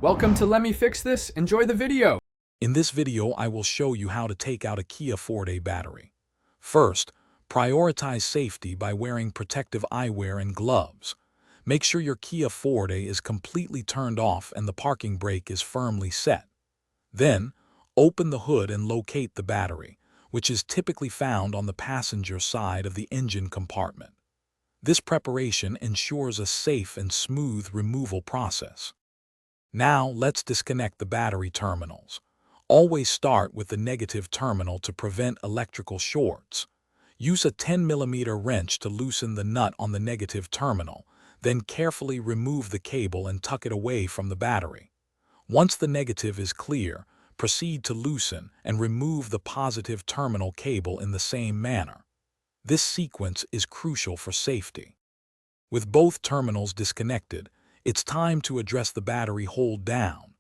Welcome to Let Me Fix This. Enjoy the video. In this video, I will show you how to take out a Kia Forte battery. First, prioritize safety by wearing protective eyewear and gloves. Make sure your Kia Forte is completely turned off and the parking brake is firmly set. Then, open the hood and locate the battery, which is typically found on the passenger side of the engine compartment. This preparation ensures a safe and smooth removal process. Now, let's disconnect the battery terminals. Always start with the negative terminal to prevent electrical shorts. Use a 10mm wrench to loosen the nut on the negative terminal, then carefully remove the cable and tuck it away from the battery. Once the negative is clear, proceed to loosen and remove the positive terminal cable in the same manner. This sequence is crucial for safety. With both terminals disconnected, it's time to address the battery hold down.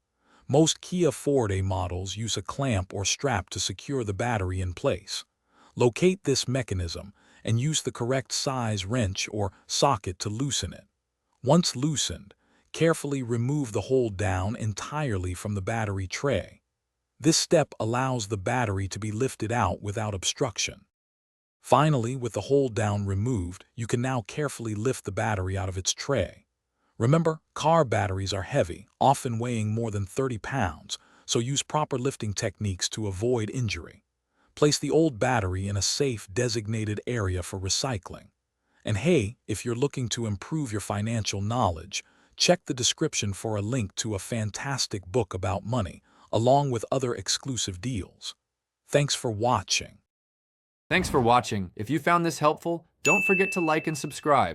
Most Kia Forte models use a clamp or strap to secure the battery in place. Locate this mechanism and use the correct size wrench or socket to loosen it. Once loosened, carefully remove the hold down entirely from the battery tray. This step allows the battery to be lifted out without obstruction. Finally, with the hold down removed, you can now carefully lift the battery out of its tray. Remember, car batteries are heavy, often weighing more than 30 pounds, so use proper lifting techniques to avoid injury. Place the old battery in a safe, designated area for recycling. And hey, if you're looking to improve your financial knowledge, check the description for a link to a fantastic book about money, along with other exclusive deals. Thanks for watching. Thanks for watching. If you found this helpful, don't forget to like and subscribe.